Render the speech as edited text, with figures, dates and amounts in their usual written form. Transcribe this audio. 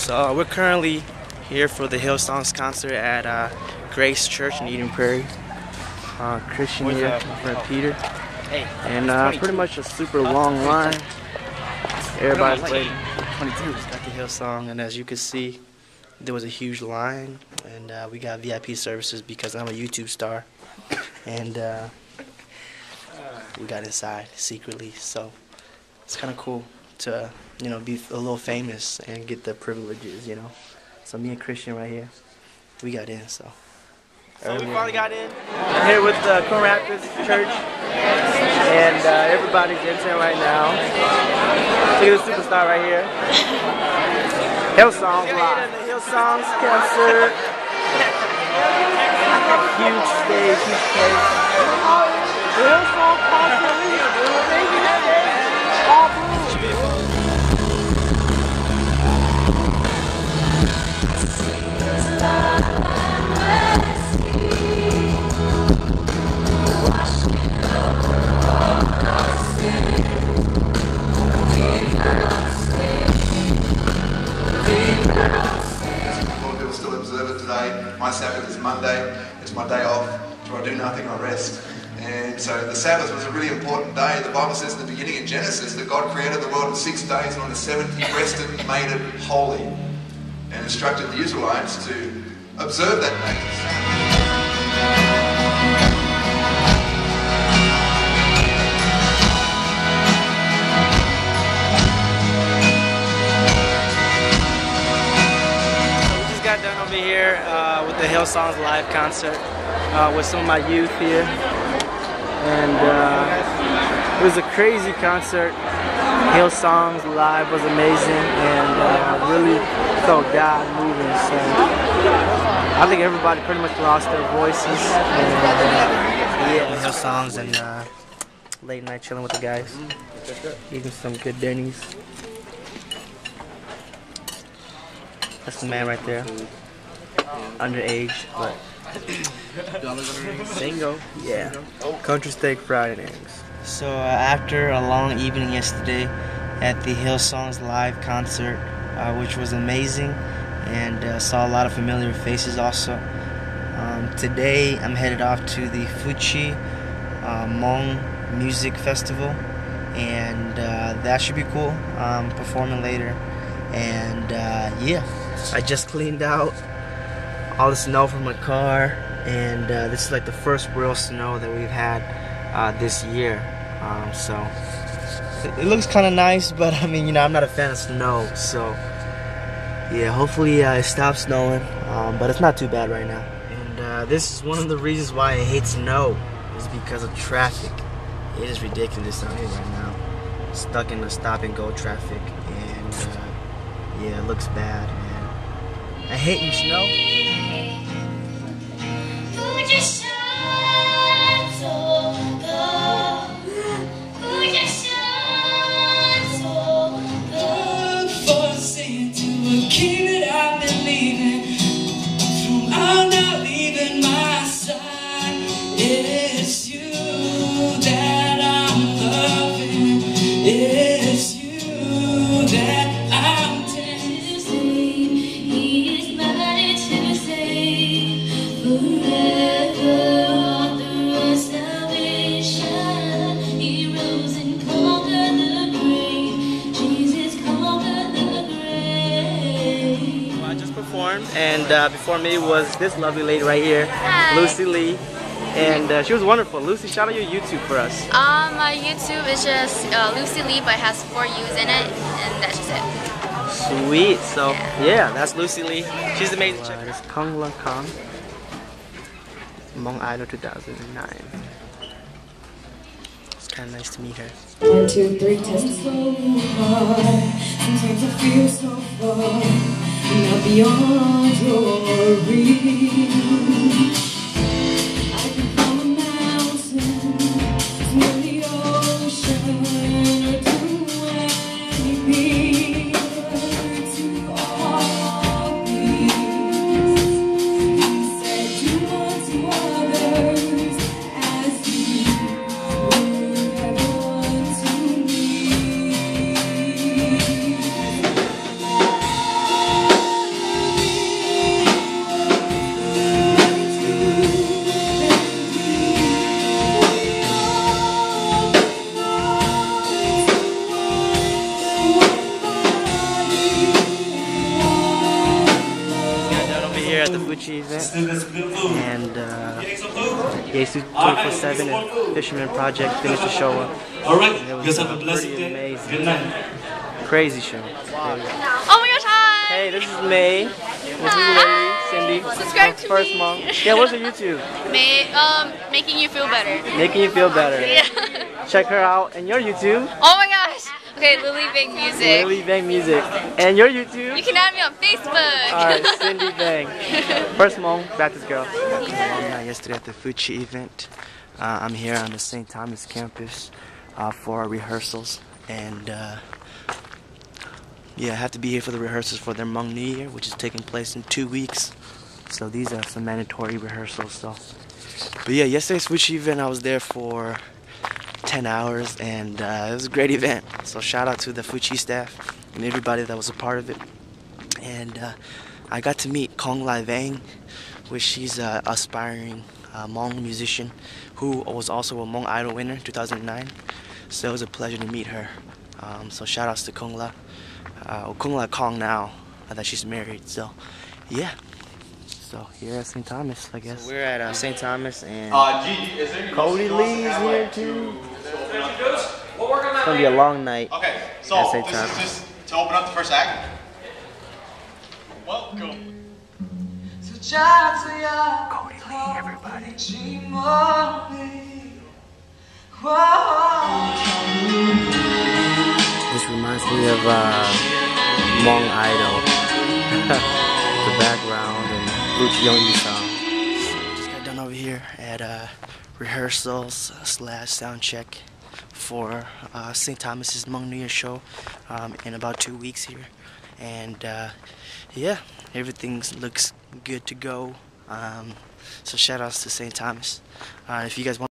So we're currently here for the Hillsongs concert at Grace Church in Eden Prairie. Christian here, my friend Peter. And pretty much a super long line. Everybody's waiting. 22 got the Hillsong, and as you can see, there was a huge line, and we got VIP services because I'm a YouTube star, and we got inside secretly. So it's kind of cool to be a little famous and get the privileges, So me and Christian right here, we got in. So we finally got in. I'm here with Coon Rapids Church, and everybody's entering right now. Look at the superstar right here. Hillsongs live. The Hillsongs concert. Huge stage, huge place. The Hillsongs concert. Amazing that day. All blue. People still observe it today. My Sabbath is Monday. It's my day off. So I do nothing, I rest. And so the Sabbath was a really important day. The Bible says in the beginning of Genesis that God created the world in 6 days, and on the 7th He rested and made it holy, and instructed the Israelites to observe that day. Got done over here with the Hillsongs live concert with some of my youth here, and it was a crazy concert. Hillsongs live was amazing, and really felt God moving. So I think everybody pretty much lost their voices. And, yeah, Hillsongs and late night chilling with the guys, eating some good Denny's. That's the man right there. Underage, but single. Yeah. Country steak, fried eggs. So after a long evening yesterday at the Hillsongs live concert, which was amazing, and saw a lot of familiar faces also. Today I'm headed off to the Fuchi Hmong Music Festival, and that should be cool. Performing later, and yeah. I just cleaned out all the snow from my car, and this is like the first real snow that we've had this year. So it looks kind of nice, but I mean, I'm not a fan of snow. So yeah, hopefully it stops snowing, but it's not too bad right now. And this is one of the reasons why I hate snow, is because of traffic. It is ridiculous out here right now. Stuck in the stop and go traffic, and yeah, it looks bad. I hate you, snow. It's you that I'm loving. It's you that I'm and before me was this lovely lady right here. Hi. Lucy Lee, and she was wonderful. Lucy, shout out your YouTube for us. My YouTube is just Lucy Lee, but it has 4 U's in it, and that's just it. Sweet. So yeah, that's Lucy Lee. She's amazing. It's Kung La Khan, Hmong Idol 2009. It's kind of nice to meet her. 1, 2, 3, test so hard. Sometimes I feel so far, not beyond your reach. I can climb a mountain, swim the ocean, or do anything to all these. You said do unto others as you would have unto me. at the Fuchi event, and Yesu 24/7 and Fisherman Project finished the show up. It was pretty amazing. Good night. Crazy show. Oh my gosh, hi! Hey, this is May. This is Larry, Cindy. Subscribe to First me. Monk. Yeah, what's her YouTube? Making you feel better. Making you feel better. Yeah. Check her out. And your YouTube? Oh my gosh. Okay, Lily Bang Music. Lily Bang Music. And your YouTube? You can add me on Facebook. Alright, Cindy Bang. First Monk, Baptist girl. Yesterday at the Fuchi event. I'm here on the St. Thomas campus for our rehearsals. And yeah, I have to be here for the rehearsals for their Hmong New Year, which is taking place in 2 weeks. So these are some mandatory rehearsals. So, but yeah, yesterday's Fuchi event, I was there for 10 hours, and it was a great event. So shout out to the Fuchi staff and everybody that was a part of it. And I got to meet Kong Lai Vang, which she's an aspiring Hmong musician who was also a Hmong Idol winner in 2009. So it was a pleasure to meet her. So shout outs to Kong La. Kong La Kong now that she's married. So yeah. So here at St. Thomas, I guess. So we're at St. Thomas, and Cody Lee is here too. It's gonna be a long night. Okay, so at St. this Thomas. is just to open up the first act. Welcome. Cody Lee, everybody. This reminds me of Hmong Idol. The background and Fuchi Yongyi song. Just got done over here at rehearsals / sound check for St. Thomas's Hmong New Year show in about 2 weeks here. And yeah, everything looks good to go. So shout outs to St. Thomas. If you guys want